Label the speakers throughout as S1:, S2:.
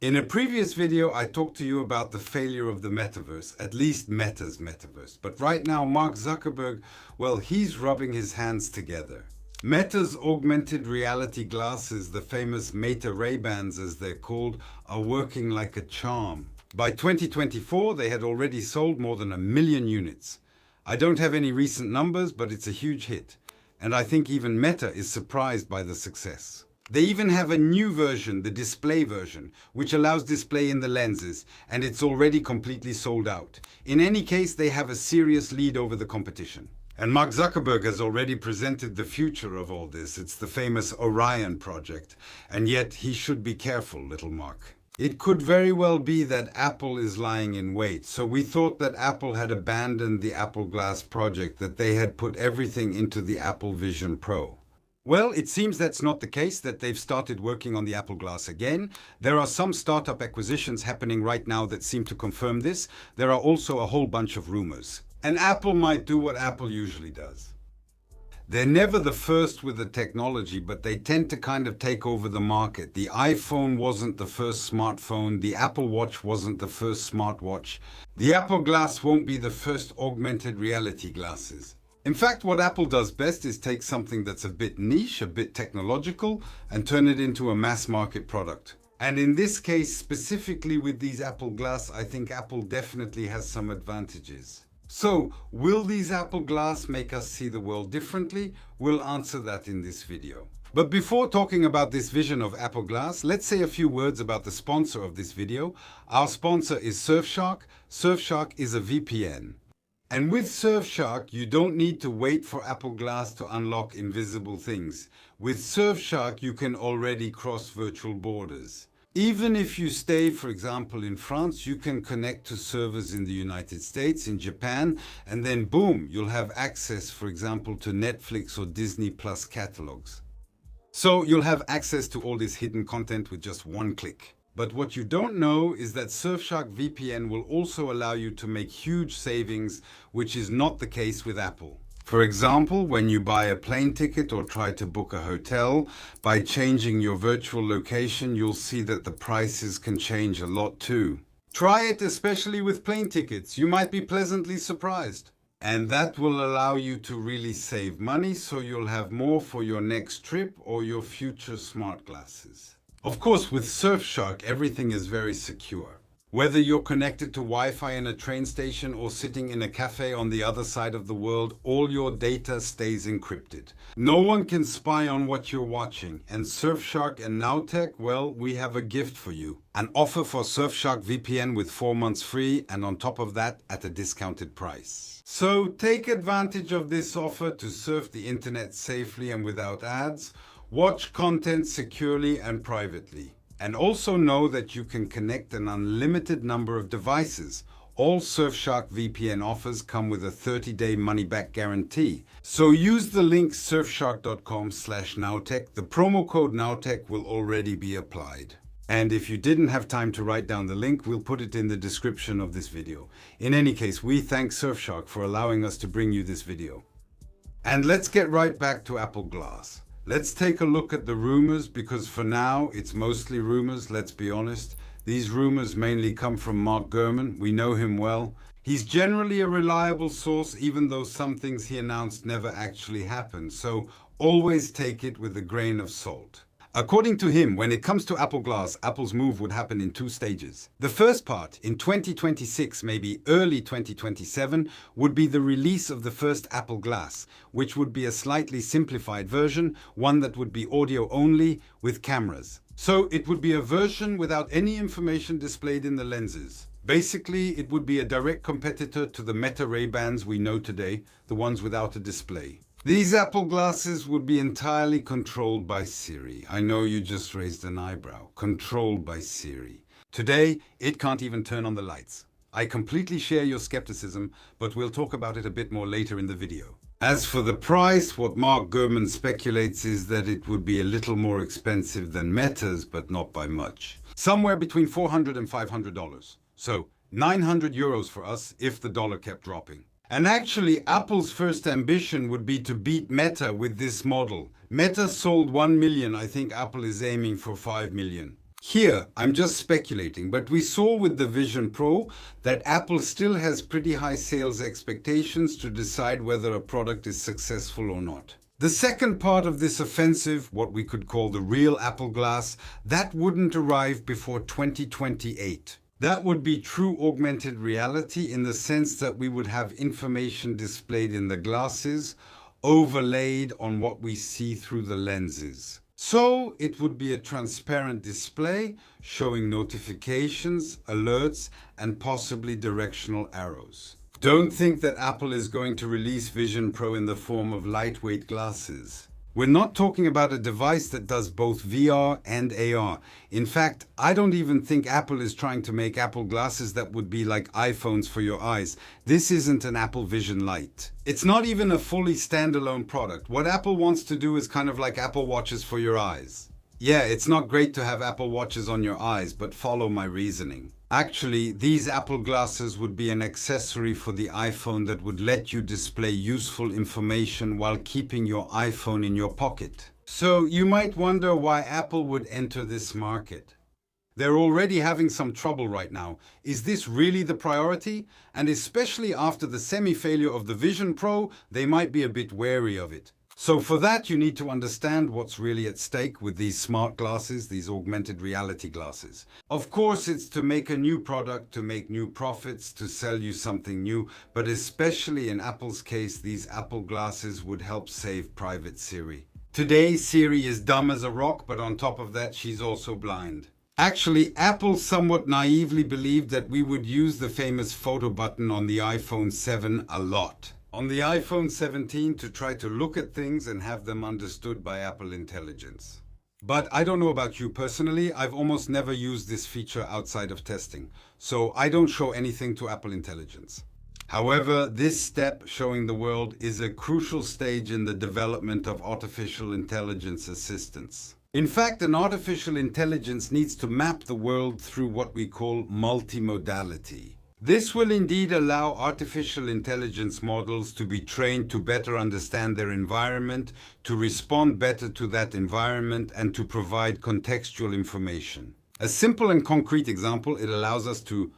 S1: In a previous video, I talked to you about the failure of the metaverse, at least Meta's metaverse. But right now, Mark Zuckerberg, well, he's rubbing his hands together. Meta's augmented reality glasses, the famous Meta Ray-Bans as they're called, are working like a charm. By 2024, they had already sold more than 1 million units. I don't have any recent numbers, but it's a huge hit. And I think even Meta is surprised by the success. They even have a new version, the display version, which allows display in the lenses, and it's already completely sold out. In any case, they have a serious lead over the competition. And Mark Zuckerberg has already presented the future of all this. It's the famous Orion project. And yet, he should be careful, little Mark. It could very well be that Apple is lying in wait. So we thought that Apple had abandoned the Apple Glass project, that they had put everything into the Apple Vision Pro. Well, it seems that's not the case, that they've started working on the Apple Glass again. There are some startup acquisitions happening right now that seem to confirm this. There are also a whole bunch of rumors. And Apple might do what Apple usually does. They're never the first with the technology, but they tend to kind of take over the market. The iPhone wasn't the first smartphone. The Apple Watch wasn't the first smartwatch. The Apple Glass won't be the first augmented reality glasses. In fact, what Apple does best is take something that's a bit niche, a bit technological, and turn it into a mass market product. And in this case, specifically with these Apple Glass, I think Apple definitely has some advantages. So, will these Apple Glass make us see the world differently? We'll answer that in this video. But before talking about this vision of Apple Glass, let's say a few words about the sponsor of this video. Our sponsor is Surfshark. Surfshark is a VPN. And with Surfshark, you don't need to wait for Apple Glass to unlock invisible things. With Surfshark, you can already cross virtual borders. Even if you stay, for example, in France, you can connect to servers in the United States, in Japan, and then boom, you'll have access, for example, to Netflix or Disney Plus catalogs. So you'll have access to all this hidden content with just one click. But what you don't know is that Surfshark VPN will also allow you to make huge savings, which is not the case with Apple. For example, when you buy a plane ticket or try to book a hotel, by changing your virtual location, you'll see that the prices can change a lot too. Try it especially with plane tickets. You might be pleasantly surprised. And that will allow you to really save money, so you'll have more for your next trip or your future smart glasses. Of course, with Surfshark, everything is very secure. Whether you're connected to Wi-Fi in a train station or sitting in a cafe on the other side of the world, all your data stays encrypted. No one can spy on what you're watching. And Surfshark and Nowtech, well, we have a gift for you. An offer for Surfshark VPN with 4 months free, and on top of that, at a discounted price. So take advantage of this offer to surf the internet safely and without ads. Watch content securely and privately. And also know that you can connect an unlimited number of devices. All Surfshark VPN offers come with a 30-day money-back guarantee. So use the link surfshark.com/Nowtech. The promo code Nowtech will already be applied. And if you didn't have time to write down the link, we'll put it in the description of this video. In any case, we thank Surfshark for allowing us to bring you this video. And let's get right back to Apple Glass. Let's take a look at the rumors, because for now, it's mostly rumors, let's be honest. These rumors mainly come from Mark Gurman. We know him well. He's generally a reliable source, even though some things he announced never actually happened. So always take it with a grain of salt. According to him, when it comes to Apple Glass, Apple's move would happen in 2 stages. The first part, in 2026, maybe early 2027, would be the release of the first Apple Glass, which would be a slightly simplified version, one that would be audio only with cameras. So it would be a version without any information displayed in the lenses. Basically, it would be a direct competitor to the Meta Ray-Bans we know today, the ones without a display. These Apple glasses would be entirely controlled by Siri. I know you just raised an eyebrow. Controlled by Siri. Today, it can't even turn on the lights. I completely share your skepticism, but we'll talk about it a bit more later in the video. As for the price, what Mark Gurman speculates is that it would be a little more expensive than Meta's, but not by much. Somewhere between $400 and $500. So, 900 euros for us if the dollar kept dropping. And actually, Apple's first ambition would be to beat Meta with this model. Meta sold 1 million. I think Apple is aiming for 5 million. Here, I'm just speculating, but we saw with the Vision Pro that Apple still has pretty high sales expectations to decide whether a product is successful or not. The second part of this offensive, what we could call the real Apple Glass, that wouldn't arrive before 2028. That would be true augmented reality in the sense that we would have information displayed in the glasses, overlaid on what we see through the lenses. So it would be a transparent display showing notifications, alerts, and possibly directional arrows. Don't think that Apple is going to release Vision Pro in the form of lightweight glasses. We're not talking about a device that does both VR and AR. In fact, I don't even think Apple is trying to make Apple glasses that would be like iPhones for your eyes. This isn't an Apple Vision Lite. It's not even a fully standalone product. What Apple wants to do is kind of like Apple Watches for your eyes. Yeah, it's not great to have Apple Watches on your eyes, but follow my reasoning. Actually, these Apple glasses would be an accessory for the iPhone that would let you display useful information while keeping your iPhone in your pocket. So you might wonder why Apple would enter this market. They're already having some trouble right now. Is this really the priority? And especially after the semi-failure of the Vision Pro, they might be a bit wary of it. So for that, you need to understand what's really at stake with these smart glasses, these augmented reality glasses. Of course, it's to make a new product, to make new profits, to sell you something new, but especially in Apple's case, these Apple glasses would help save private Siri. Today, Siri is dumb as a rock, but on top of that, she's also blind. Actually, Apple somewhat naively believed that we would use the famous photo button on the iPhone 7 a lot. On the iPhone 17 to try to look at things and have them understood by Apple Intelligence. But I don't know about you personally, I've almost never used this feature outside of testing, so I don't show anything to Apple Intelligence. However, this step showing the world is a crucial stage in the development of artificial intelligence assistance. In fact, an artificial intelligence needs to map the world through what we call multimodality. This will indeed allow artificial intelligence models to be trained to better understand their environment, to respond better to that environment, and to provide contextual information. A simple and concrete example, it allows us to,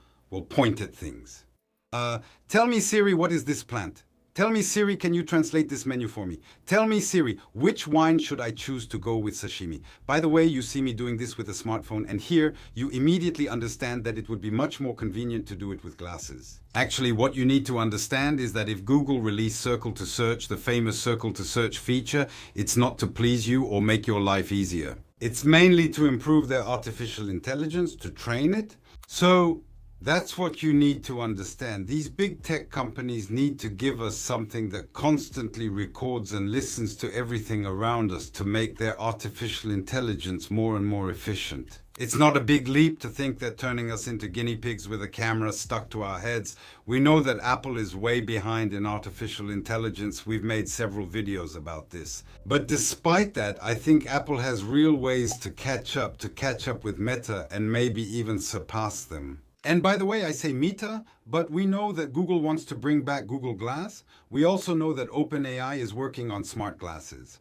S1: point at things. Tell me, Siri, what is this plant? Tell me, Siri, can you translate this menu for me? Tell me, Siri, which wine should I choose to go with sashimi? By the way, you see me doing this with a smartphone, and here you immediately understand that it would be much more convenient to do it with glasses. Actually, what you need to understand is that if Google released Circle to Search, the famous Circle to Search feature, it's not to please you or make your life easier. It's mainly to improve their artificial intelligence, to train it. So, that's what you need to understand. These big tech companies need to give us something that constantly records and listens to everything around us to make their artificial intelligence more and more efficient. It's not a big leap to think that turning us into guinea pigs with a camera stuck to our heads. We know that Apple is way behind in artificial intelligence. We've made several videos about this. But despite that, I think Apple has real ways to catch up with Meta and maybe even surpass them. And by the way, I say Meta, but we know that Google wants to bring back Google Glass. We also know that OpenAI is working on smart glasses.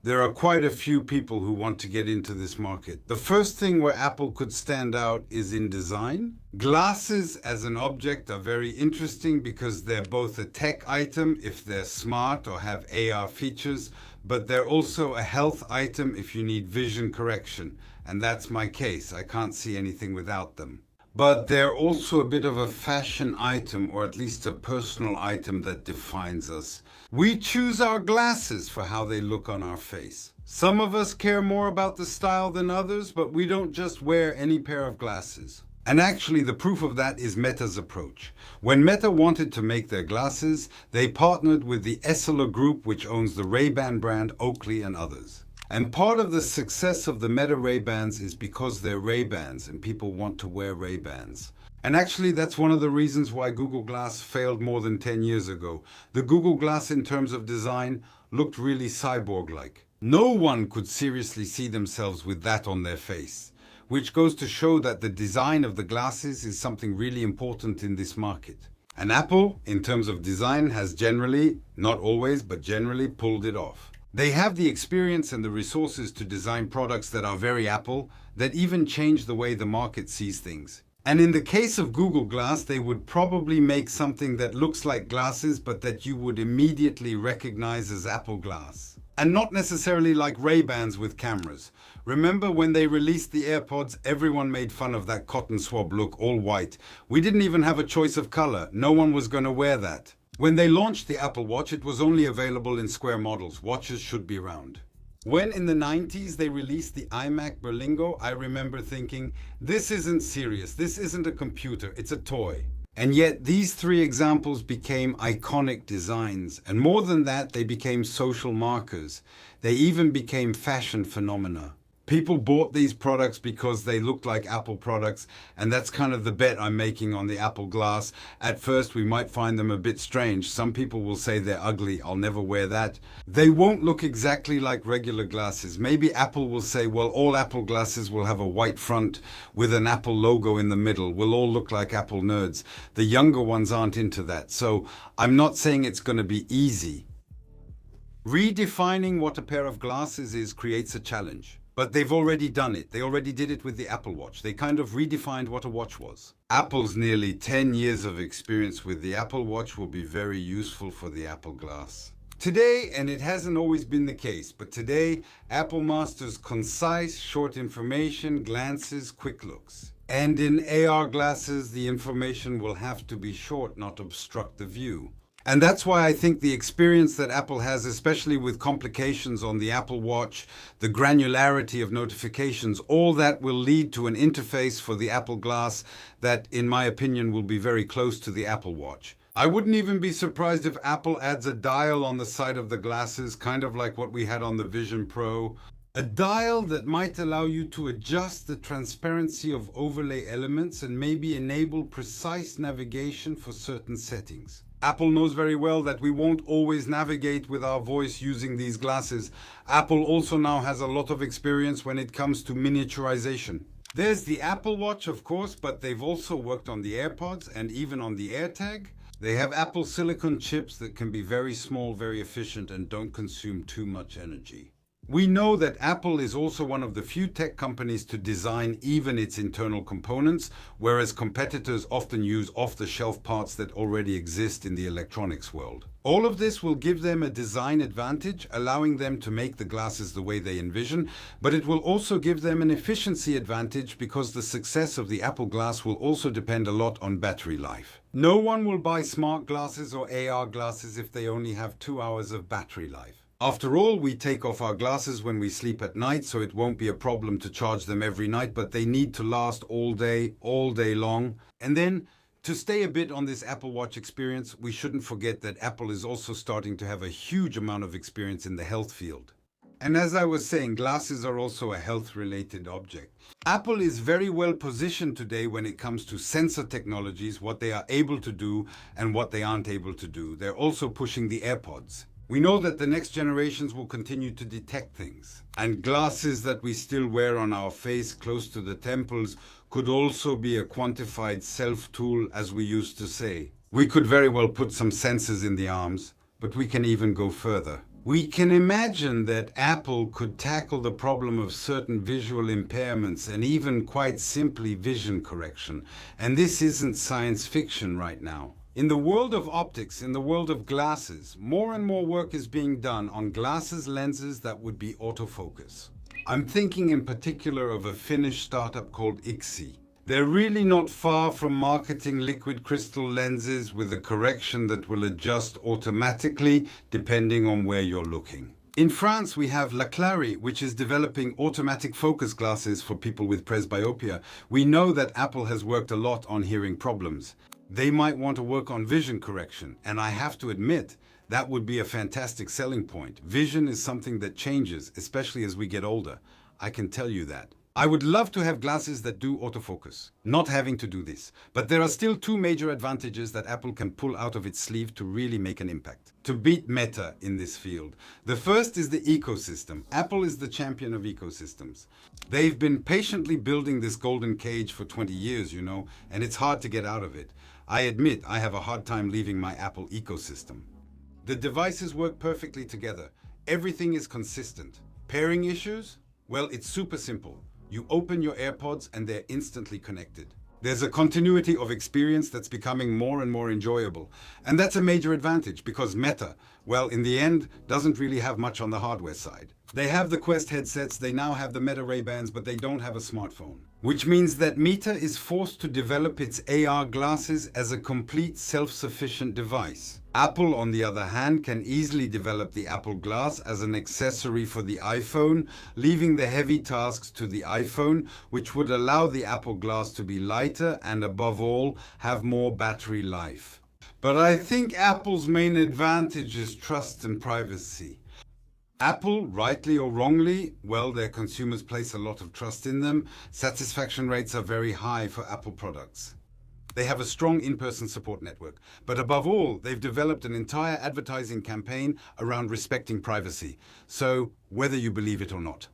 S1: There are quite a few people who want to get into this market. The first thing where Apple could stand out is in design. Glasses as an object are very interesting because they're both a tech item if they're smart or have AR features, but they're also a health item if you need vision correction. And that's my case. I can't see anything without them. But they're also a bit of a fashion item, or at least a personal item that defines us. We choose our glasses for how they look on our face. Some of us care more about the style than others, but we don't just wear any pair of glasses. And actually, the proof of that is Meta's approach. When Meta wanted to make their glasses, they partnered with the Essilor Group, which owns the Ray-Ban brand, Oakley, and others. And part of the success of the Meta Ray-Bans is because they're Ray-Bans and people want to wear Ray-Bans. And actually, that's one of the reasons why Google Glass failed more than 10 years ago. The Google Glass, in terms of design, looked really cyborg-like. No one could seriously see themselves with that on their face, which goes to show that the design of the glasses is something really important in this market. And Apple, in terms of design, has generally, not always, but generally pulled it off. They have the experience and the resources to design products that are very Apple, that even change the way the market sees things. And in the case of Google Glass, they would probably make something that looks like glasses, but that you would immediately recognize as Apple Glass. And not necessarily like Ray-Bans with cameras. Remember when they released the AirPods, everyone made fun of that cotton swab look, all white. We didn't even have a choice of color. No one was going to wear that. When they launched the Apple Watch, it was only available in square models. Watches should be round. When in the 90s they released the iMac Berlingo, I remember thinking, this isn't serious, this isn't a computer, it's a toy. And yet these three examples became iconic designs, and more than that, they became social markers. They even became fashion phenomena. People bought these products because they looked like Apple products, and that's kind of the bet I'm making on the Apple Glass. At first, we might find them a bit strange. Some people will say they're ugly. I'll never wear that. They won't look exactly like regular glasses. Maybe Apple will say, well, all Apple glasses will have a white front with an Apple logo in the middle. We'll all look like Apple nerds. The younger ones aren't into that. So I'm not saying it's going to be easy. Redefining what a pair of glasses is creates a challenge. But they've already done it. They already did it with the Apple Watch. They kind of redefined what a watch was. Apple's nearly 10 years of experience with the Apple Watch will be very useful for the Apple Glass. Today, and it hasn't always been the case, but today, Apple masters concise, short information, glances, quick looks. And in AR glasses, the information will have to be short, not obstruct the view. And that's why I think the experience that Apple has, especially with complications on the Apple Watch, the granularity of notifications, all that will lead to an interface for the Apple Glass that, in my opinion, will be very close to the Apple Watch. I wouldn't even be surprised if Apple adds a dial on the side of the glasses, kind of like what we had on the Vision Pro. A dial that might allow you to adjust the transparency of overlay elements and maybe enable precise navigation for certain settings. Apple knows very well that we won't always navigate with our voice using these glasses. Apple also now has a lot of experience when it comes to miniaturization. There's the Apple Watch, of course, but they've also worked on the AirPods and even on the AirTag. They have Apple silicon chips that can be very small, very efficient, and don't consume too much energy. We know that Apple is also one of the few tech companies to design even its internal components, whereas competitors often use off-the-shelf parts that already exist in the electronics world. All of this will give them a design advantage, allowing them to make the glasses the way they envision, but it will also give them an efficiency advantage because the success of the Apple Glass will also depend a lot on battery life. No one will buy smart glasses or AR glasses if they only have 2 hours of battery life. After all, we take off our glasses when we sleep at night, so it won't be a problem to charge them every night, but they need to last all day long. And then, to stay a bit on this Apple Watch experience, we shouldn't forget that Apple is also starting to have a huge amount of experience in the health field. And as I was saying, glasses are also a health-related object. Apple is very well positioned today when it comes to sensor technologies, what they are able to do and what they aren't able to do. They're also pushing the AirPods. We know that the next generations will continue to detect things. And glasses that we still wear on our face close to the temples could also be a quantified self-tool, as we used to say. We could very well put some sensors in the arms, but we can even go further. We can imagine that Apple could tackle the problem of certain visual impairments and even quite simply vision correction. And this isn't science fiction right now. In the world of optics, in the world of glasses, more and more work is being done on glasses lenses that would be autofocus. I'm thinking in particular of a Finnish startup called IXI. They're really not far from marketing liquid crystal lenses with a correction that will adjust automatically depending on where you're looking. In France, we have Laclari, which is developing automatic focus glasses for people with presbyopia. We know that Apple has worked a lot on hearing problems. They might want to work on vision correction, and I have to admit, that would be a fantastic selling point. Vision is something that changes, especially as we get older. I can tell you that. I would love to have glasses that do autofocus, not having to do this. But there are still two major advantages that Apple can pull out of its sleeve to really make an impact, to beat Meta in this field. The first is the ecosystem. Apple is the champion of ecosystems. They've been patiently building this golden cage for 20 years, and it's hard to get out of it. I admit I have a hard time leaving my Apple ecosystem. The devices work perfectly together. Everything is consistent. Pairing issues? Well, it's super simple. You open your AirPods and they're instantly connected. There's a continuity of experience that's becoming more and more enjoyable. And that's a major advantage because Meta, well, in the end, doesn't really have much on the hardware side. They have the Quest headsets, they now have the Meta Ray-Bans, but they don't have a smartphone. Which means that Meta is forced to develop its AR glasses as a complete self-sufficient device. Apple, on the other hand, can easily develop the Apple Glass as an accessory for the iPhone, leaving the heavy tasks to the iPhone, which would allow the Apple Glass to be lighter and, above all, have more battery life. But I think Apple's main advantage is trust and privacy. Apple, rightly or wrongly, well, their consumers place a lot of trust in them. Satisfaction rates are very high for Apple products. They have a strong in-person support network. But above all, they've developed an entire advertising campaign around respecting privacy. So, whether you believe it or not.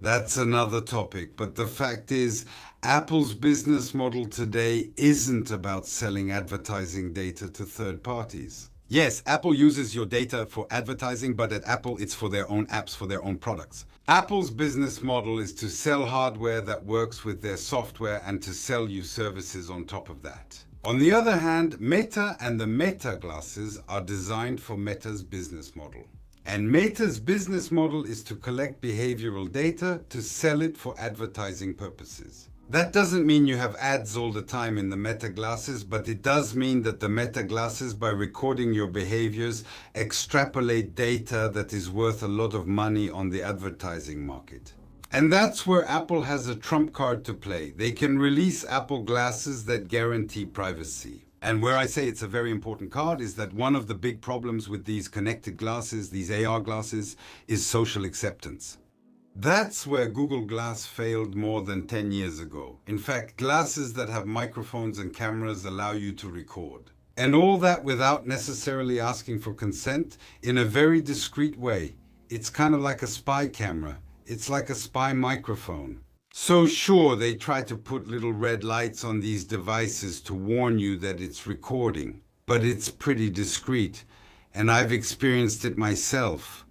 S1: That's another topic, but the fact is, Apple's business model today isn't about selling advertising data to third parties. Yes, Apple uses your data for advertising, but at Apple, it's for their own apps, for their own products. Apple's business model is to sell hardware that works with their software and to sell you services on top of that. On the other hand, Meta and the Meta glasses are designed for Meta's business model. And Meta's business model is to collect behavioral data to sell it for advertising purposes. That doesn't mean you have ads all the time in the Meta glasses, but it does mean that the Meta glasses, by recording your behaviors, extrapolate data that is worth a lot of money on the advertising market. And that's where Apple has a trump card to play. They can release Apple glasses that guarantee privacy. And where I say it's a very important card is that one of the big problems with these connected glasses, these AR glasses, is social acceptance. That's where Google Glass failed more than 10 years ago. In fact, glasses that have microphones and cameras allow you to record. And all that without necessarily asking for consent in a very discreet way. It's kind of like a spy camera. It's like a spy microphone. So sure, they try to put little red lights on these devices to warn you that it's recording. But it's pretty discreet. And I've experienced it myself.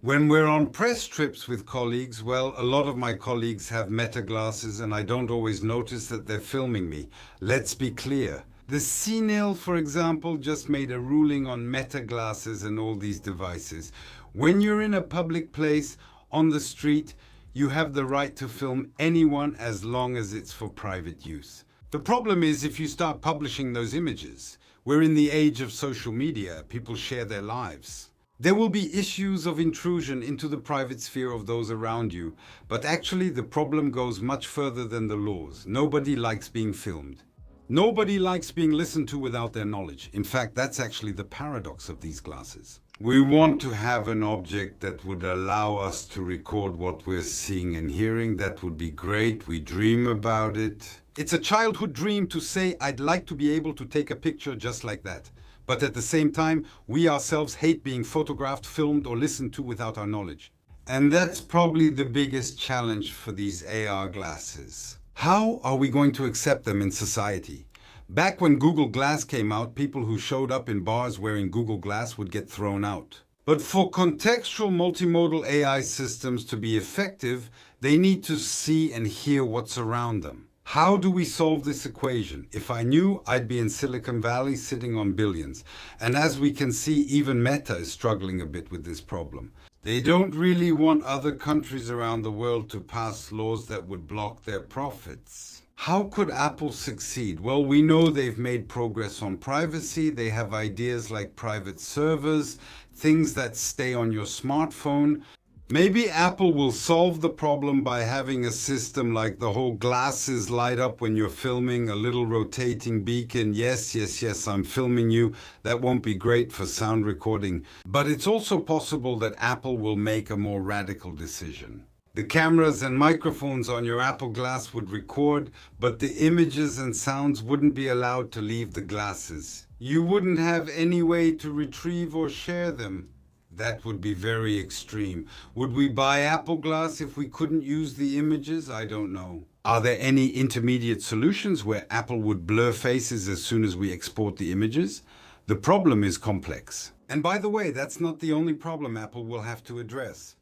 S1: When we're on press trips with colleagues, well, a lot of my colleagues have Meta glasses and I don't always notice that they're filming me. Let's be clear. The CNIL, for example, just made a ruling on Meta glasses and all these devices. When you're in a public place, on the street, you have the right to film anyone as long as it's for private use. The problem is if you start publishing those images. We're in the age of social media. People share their lives. There will be issues of intrusion into the private sphere of those around you, but actually the problem goes much further than the laws. Nobody likes being filmed. Nobody likes being listened to without their knowledge. In fact, that's actually the paradox of these glasses. We want to have an object that would allow us to record what we're seeing and hearing. That would be great. We dream about it. It's a childhood dream to say, I'd like to be able to take a picture just like that. But at the same time, we ourselves hate being photographed, filmed, or listened to without our knowledge. And that's probably the biggest challenge for these AR glasses. How are we going to accept them in society? Back when Google Glass came out, people who showed up in bars wearing Google Glass would get thrown out. But for contextual multimodal AI systems to be effective, they need to see and hear what's around them. How do we solve this equation? If I knew, I'd be in Silicon Valley sitting on billions. And as we can see, even Meta is struggling a bit with this problem. They don't really want other countries around the world to pass laws that would block their profits. How could Apple succeed? Well, we know they've made progress on privacy. They have ideas like private servers, things that stay on your smartphone. Maybe Apple will solve the problem by having a system like the whole glasses light up when you're filming, a little rotating beacon. Yes, I'm filming you. That won't be great for sound recording. But it's also possible that Apple will make a more radical decision. The cameras and microphones on your Apple Glass would record, but the images and sounds wouldn't be allowed to leave the glasses. You wouldn't have any way to retrieve or share them. That would be very extreme. Would we buy Apple Glass if we couldn't use the images? I don't know. Are there any intermediate solutions where Apple would blur faces as soon as we export the images? The problem is complex. And by the way, that's not the only problem Apple will have to address.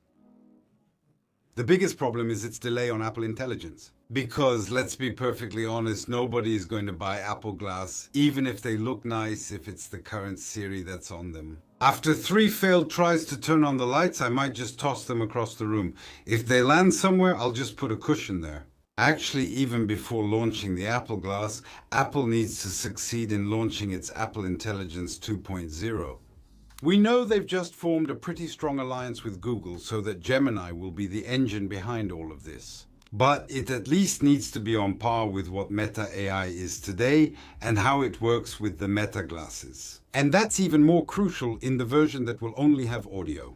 S1: The biggest problem is its delay on Apple Intelligence. Because, let's be perfectly honest, nobody is going to buy Apple Glass, even if they look nice, if it's the current Siri that's on them. After 3 failed tries to turn on the lights, I might just toss them across the room. If they land somewhere, I'll just put a cushion there. Actually, even before launching the Apple Glass, Apple needs to succeed in launching its Apple Intelligence 2.0. We know they've just formed a pretty strong alliance with Google so that Gemini will be the engine behind all of this. But it at least needs to be on par with what Meta AI is today and how it works with the Meta glasses. And that's even more crucial in the version that will only have audio.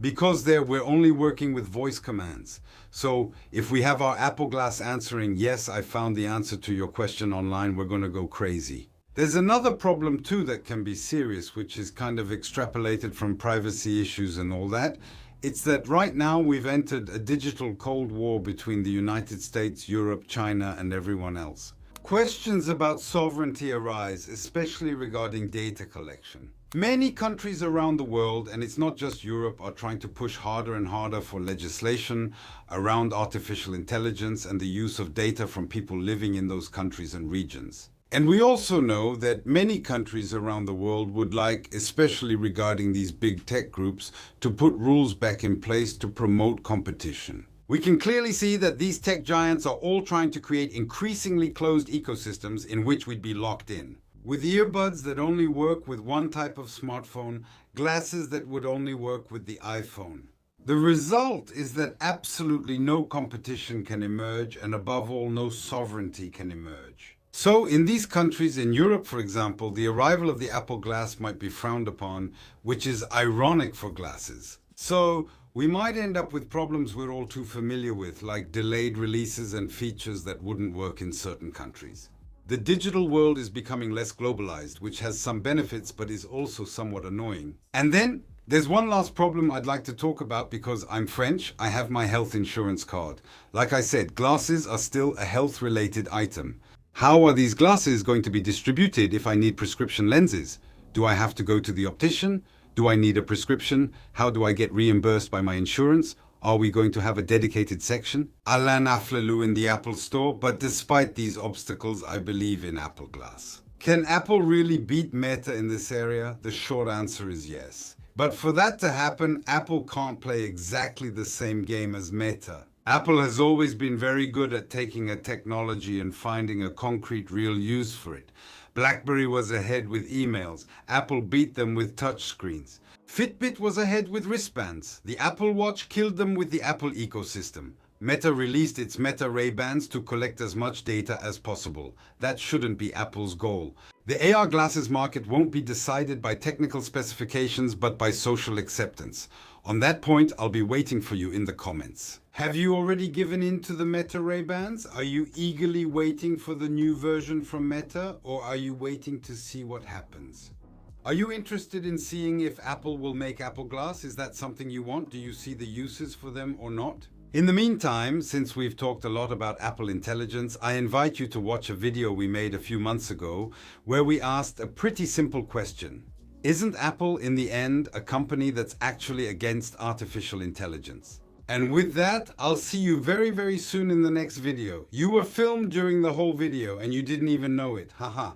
S1: Because there we're only working with voice commands. So if we have our Apple Glass answering, yes, I found the answer to your question online, we're going to go crazy. There's another problem too that can be serious, which is kind of extrapolated from privacy issues and all that. It's that right now we've entered a digital Cold War between the United States, Europe, China, and everyone else. Questions about sovereignty arise, especially regarding data collection. Many countries around the world, and it's not just Europe, are trying to push harder and harder for legislation around artificial intelligence and the use of data from people living in those countries and regions. And we also know that many countries around the world would like, especially regarding these big tech groups, to put rules back in place to promote competition. We can clearly see that these tech giants are all trying to create increasingly closed ecosystems in which we'd be locked in. With earbuds that only work with one type of smartphone, glasses that would only work with the iPhone. The result is that absolutely no competition can emerge, and above all, no sovereignty can emerge. So in these countries, in Europe for example, the arrival of the Apple Glass might be frowned upon, which is ironic for glasses. So we might end up with problems we're all too familiar with, like delayed releases and features that wouldn't work in certain countries. The digital world is becoming less globalized, which has some benefits but is also somewhat annoying. And then there's one last problem I'd like to talk about because I'm French, I have my health insurance card. Like I said, glasses are still a health-related item. How are these glasses going to be distributed if I need prescription lenses? Do I have to go to the optician? Do I need a prescription? How do I get reimbursed by my insurance? Are we going to have a dedicated section? Alain Afflelou in the Apple Store, but despite these obstacles, I believe in Apple Glass. Can Apple really beat Meta in this area? The short answer is yes. But for that to happen, Apple can't play exactly the same game as Meta. Apple has always been very good at taking a technology and finding a concrete, real use for it. BlackBerry was ahead with emails. Apple beat them with touchscreens. Fitbit was ahead with wristbands. The Apple Watch killed them with the Apple ecosystem. Meta released its Meta Ray-Bans to collect as much data as possible. That shouldn't be Apple's goal. The AR glasses market won't be decided by technical specifications but by social acceptance. On that point, I'll be waiting for you in the comments. Have you already given in to the Meta Ray-Bans? Are you eagerly waiting for the new version from Meta, or are you waiting to see what happens? Are you interested in seeing if Apple will make Apple Glass? Is that something you want? Do you see the uses for them or not? In the meantime, since we've talked a lot about Apple Intelligence, I invite you to watch a video we made a few months ago where we asked a pretty simple question. Isn't Apple, in the end, a company that's actually against artificial intelligence? And with that, I'll see you very, very soon in the next video. You were filmed during the whole video and you didn't even know it. Haha.